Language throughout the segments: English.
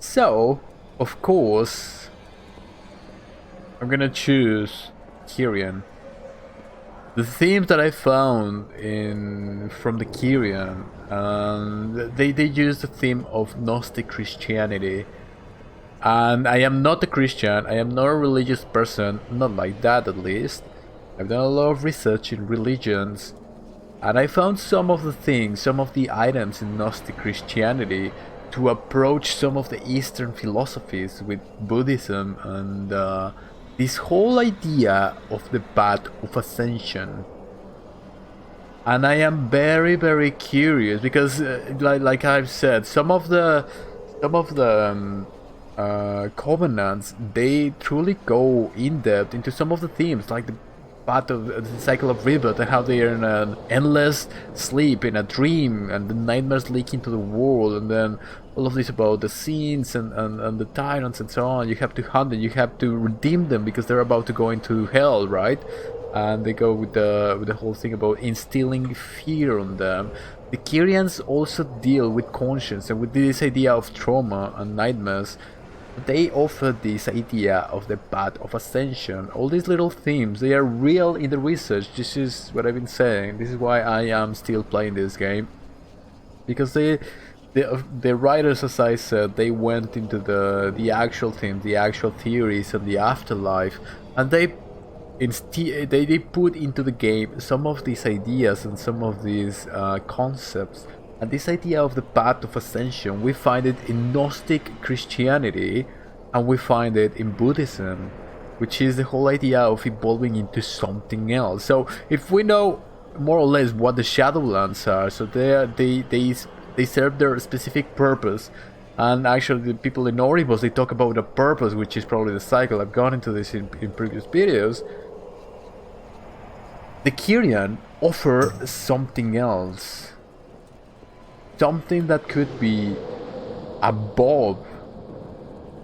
So, of course, I'm gonna choose Kyrian. The themes that I found in from the Kyrian, they use the theme of Gnostic Christianity. And I am not a Christian, I am not a religious person, not like that at least. I've done a lot of research in religions, and I found some of the things, some of the items in Gnostic Christianity to approach some of the Eastern philosophies with Buddhism and this whole idea of the path of ascension. And I am very curious because, like I've said, some of the covenants, they truly go in depth into some of the themes, like the path of the cycle of rebirth and how they are in an endless sleep, in a dream, and the nightmares leak into the world, and then all of this about the scenes and the tyrants and so on. You have to hunt them, you have to redeem them because they're about to go into hell, right? And they go with the whole thing about instilling fear on them. The Kyrians also deal with conscience and with this idea of trauma and nightmares. They offer this idea of the path of ascension. All these little themes, they are real in the research. This is what I've been saying. This is why I am still playing this game. Because the writers, as I said, they went into the actual themes, the actual theories of the afterlife, and they put into the game some of these ideas and some of these concepts. And this idea of the path of ascension, we find it in Gnostic Christianity, and we find it in Buddhism, which is the whole idea of evolving into something else. So if we know more or less what the Shadowlands are, so they serve their specific purpose. And actually the people in Oribos, they talk about a purpose, which is probably the cycle. I've gone into this in previous videos. The Kyrian offer something else. Something that could be above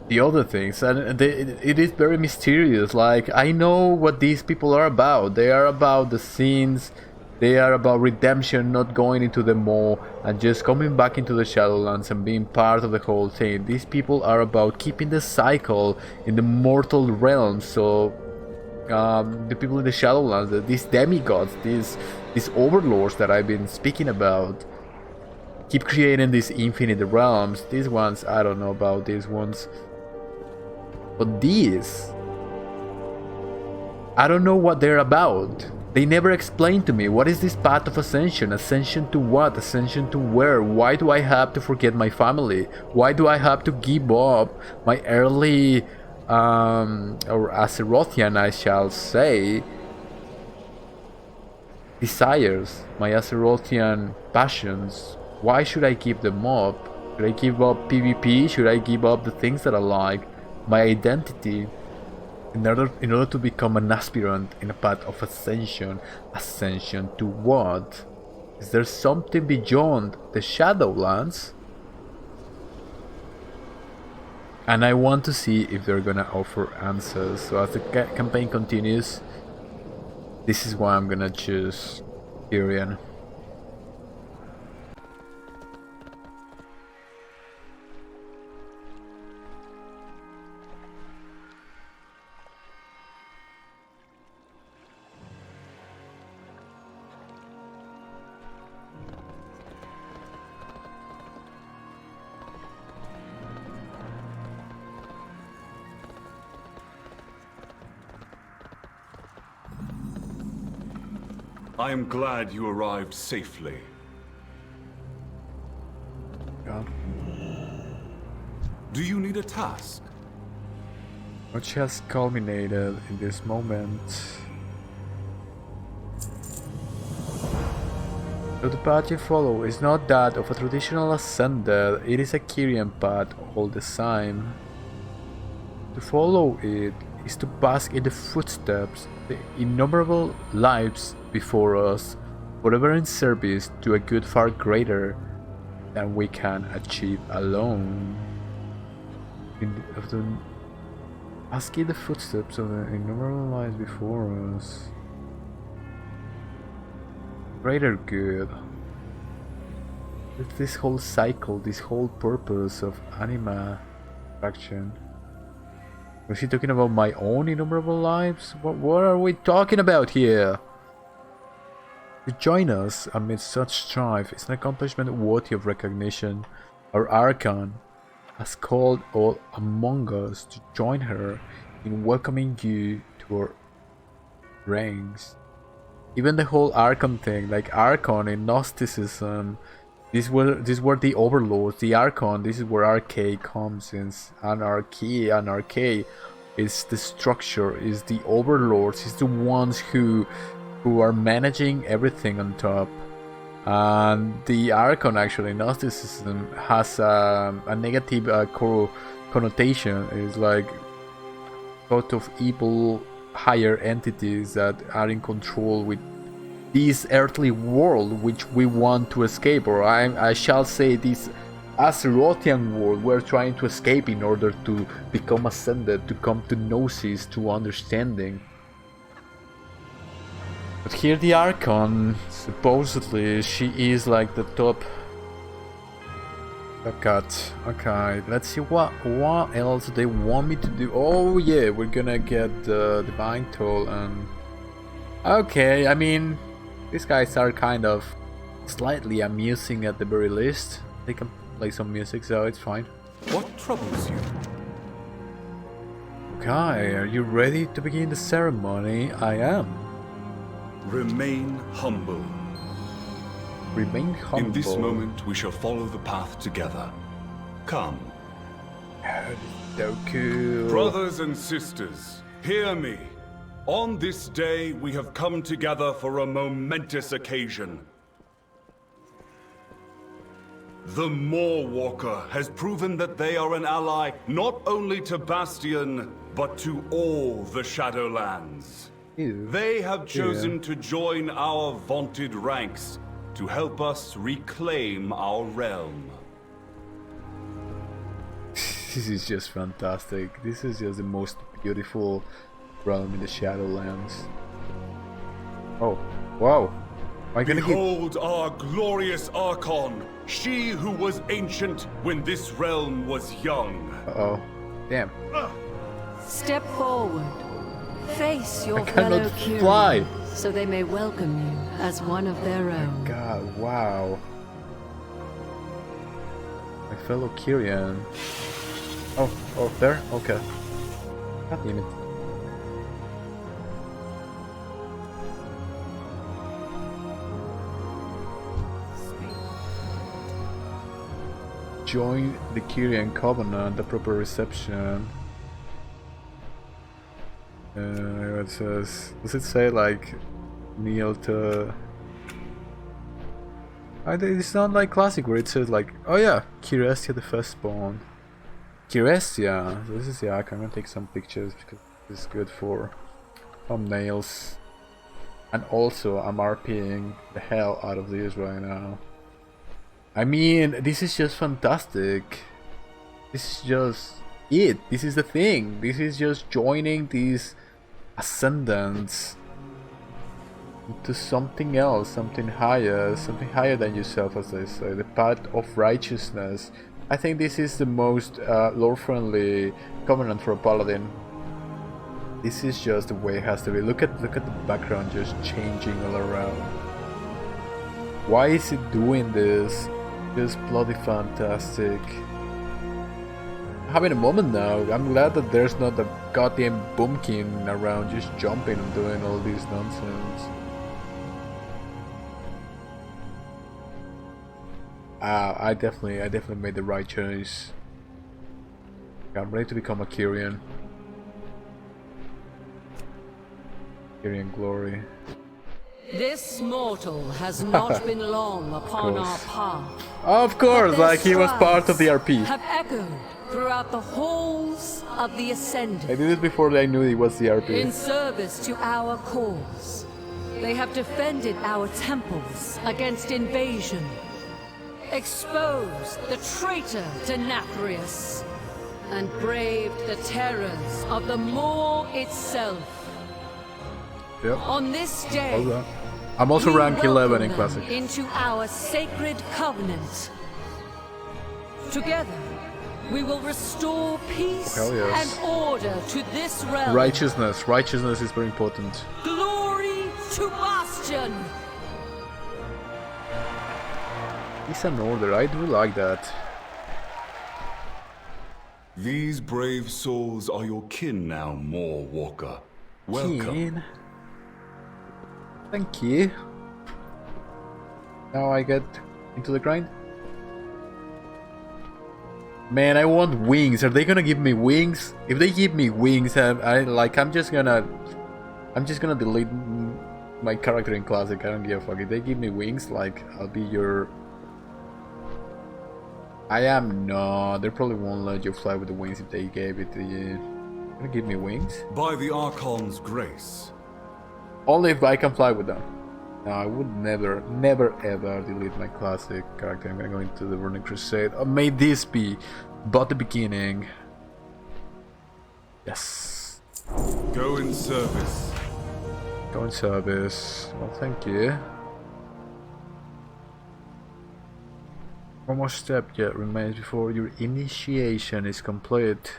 the other things, and it is very mysterious. Like, I know what these people are about. They are about the scenes, they are about redemption, not going into the maw and just coming back into the Shadowlands and being part of the whole thing. These people are about keeping the cycle in the mortal realm. So the people in the Shadowlands, these demigods, these overlords that I've been speaking about, keep creating these infinite realms. These ones, I don't know about these ones. But these, I don't know what they're about. They never explained to me, what is this path of ascension? Ascension to what? Ascension to where? Why do I have to forget my family? Why do I have to give up my early, or Azerothian, I shall say, desires, my Azerothian passions? Why should I give them up? Should I give up PvP? Should I give up the things that I like? My identity? In order to become an aspirant in a path of ascension. Ascension to what? Is there something beyond the Shadowlands? And I want to see if they're gonna offer answers. So as the campaign continues, this is why I'm gonna choose Kyrian. I am glad you arrived safely. Yeah. Do you need a task? Which has culminated in this moment. So the path you follow is not that of a traditional ascender, it is a Kyrian path all the same. To follow it is to bask in the footsteps, the innumerable lives before us, forever in service to a good far greater than we can achieve alone. Basking the footsteps of the innumerable lives before us. Greater good. It's this whole cycle, this whole purpose of anima Action. Was he talking about my own innumerable lives? What are we talking about here? To join us amidst such strife is an accomplishment worthy of recognition. Our Archon has called all among us to join her in welcoming you to our ranks. Even the whole Archon thing, like Archon in Gnosticism, these were the overlords. The Archon, this is where Arcade comes in. Anarchy is the structure, is the overlords, is the ones who are managing everything on top. And the Archon, actually, Gnosticism has a negative connotation. It's like sort of evil higher entities that are in control with this earthly world which we want to escape, or I shall say this Azerothian world we're trying to escape in order to become ascended, to come to gnosis, to understanding. But here the Archon, supposedly she is like the top cut. Okay, let's see what else they want me to do. Oh yeah, we're gonna get the Divine Toll and... Okay, I mean, these guys are kind of slightly amusing at the very least. They can play some music, so it's fine. What troubles you? Okay, are you ready to begin the ceremony? I am. Remain humble. Remain humble. In this moment, we shall follow the path together. Come. So cool. Brothers and sisters, hear me. On this day, we have come together for a momentous occasion. The Moorwalker has proven that they are an ally not only to Bastion, but to all the Shadowlands. Ew. They have chosen to join our vaunted ranks to help us reclaim our realm. This is just fantastic. This is just the most beautiful realm in the Shadowlands. Oh, wow. Am I gonna Behold our glorious Archon, she who was ancient when this realm was young. Uh-oh. Damn. Step forward. Face your I cannot fellow Kyrian, fly. so they may welcome you as one of their own. God, wow. My fellow Kyrian. Oh, there? Okay. God damn it. Join the Kyrian Covenant, the proper reception. It says, does it say like kneel to... It's not like classic where it says like, oh yeah, Kyrestia the firstborn. Kyrestia, this is, yeah, I'm gonna take some pictures because it's good for thumbnails. And also I'm RPing the hell out of this right now. I mean, this is just fantastic. This is just it. This is the thing. This is just joining these ascendants into something else, something higher than yourself, as they say, the path of righteousness. I think this is the most lore-friendly covenant for a paladin. This is just the way it has to be. Look at the background just changing all around. Why is it doing this? Just bloody fantastic. Having a moment now. I'm glad that there's not a goddamn bumpkin around just jumping and doing all this nonsense. I definitely made the right choice. I'm ready to become a Kyrian. Kyrian glory. This mortal has not been long upon our path. Of course, like he was part of the RP. Have echoed throughout the halls of the Ascendant. I did it before I knew he was the RP. In service to our cause, they have defended our temples against invasion, exposed the traitor Denathrius, and braved the terrors of the Moor itself. Yep. On this day, I'm also we rank 11 in welcome Classic. them into our sacred covenant. Together, We will restore peace Hell yes. and order to this realm. Righteousness. Righteousness is very important. Glory to Bastion! Peace and order. I do like that. These brave souls are your kin now, Moor Walker. Welcome. Kin. Thank you. Now I get into the grind. Man, I want wings. Are they gonna give me wings? If they give me wings, I'm just gonna delete my character in classic. I don't give a fuck. If they give me wings, like I'll be your. I am not. They probably won't let you fly with the wings if they gave it to you. Gonna give me wings? By the Archon's grace. Only if I can fly with them. No, I would never ever delete my classic character. I'm gonna go into the Burning Crusade. Oh, may this be but the beginning. Yes. Go in service. Go in service. Well, thank you. One more step yet remains before your initiation is complete.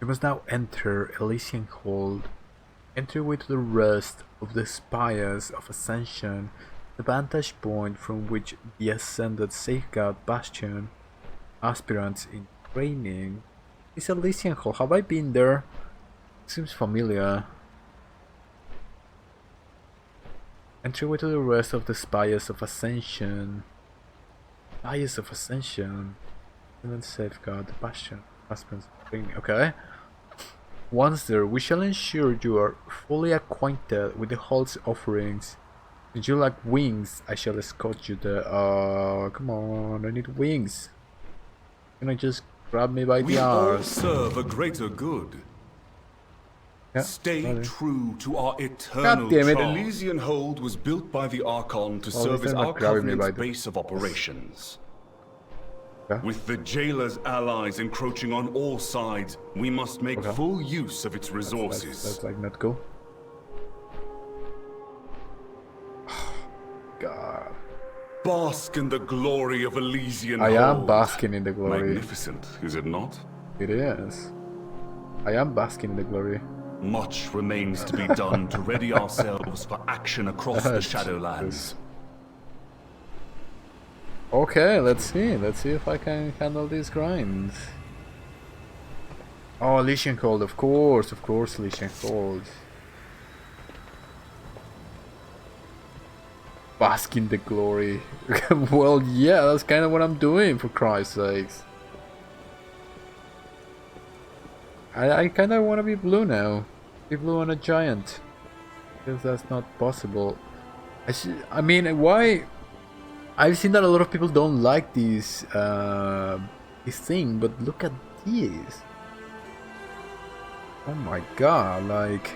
You must now enter Elysian Hold. Enter with the rest of the Spires of Ascension, the vantage point from which the Ascended safeguard Bastion. Aspirants in training. Is Elysian Hall? Have I been there? Seems familiar. Enter with the rest of the Spires of Ascension. Spires of Ascension. And then safeguard the Bastion. Aspirants in training. Okay. Once there, we shall ensure you are fully acquainted with the Hall's offerings. If you lack wings, I shall escort you there. Oh, come on, I need wings. Can I just grab me by the We all arms? serve a greater good. Yeah, Stay sorry. true to our eternal God damn it. charm. Elysian Hold was built by the Archon to Well, serve as they're not our grabbing me by Covenant's the- base of operations. Yeah. With the Jailer's allies encroaching on all sides, we must make Okay. full use of its resources. That's like not cool. God. Bask in the glory of Elysian I am Hold. basking in the glory. Magnificent, is it not? It is. I am basking in the glory. Much remains to be done to ready ourselves for action across the Shadowlands. Okay, let's see. Let's see if I can handle these grinds. Oh, Elysian Hold, of course, Elysian Hold. Bask in the glory. Well, yeah, that's kind of what I'm doing, for Christ's sakes. I kind of want to be blue now. Be blue on a giant. Because that's not possible. I mean, why? I've seen that a lot of people don't like this thing, but look at this. Oh my god, like...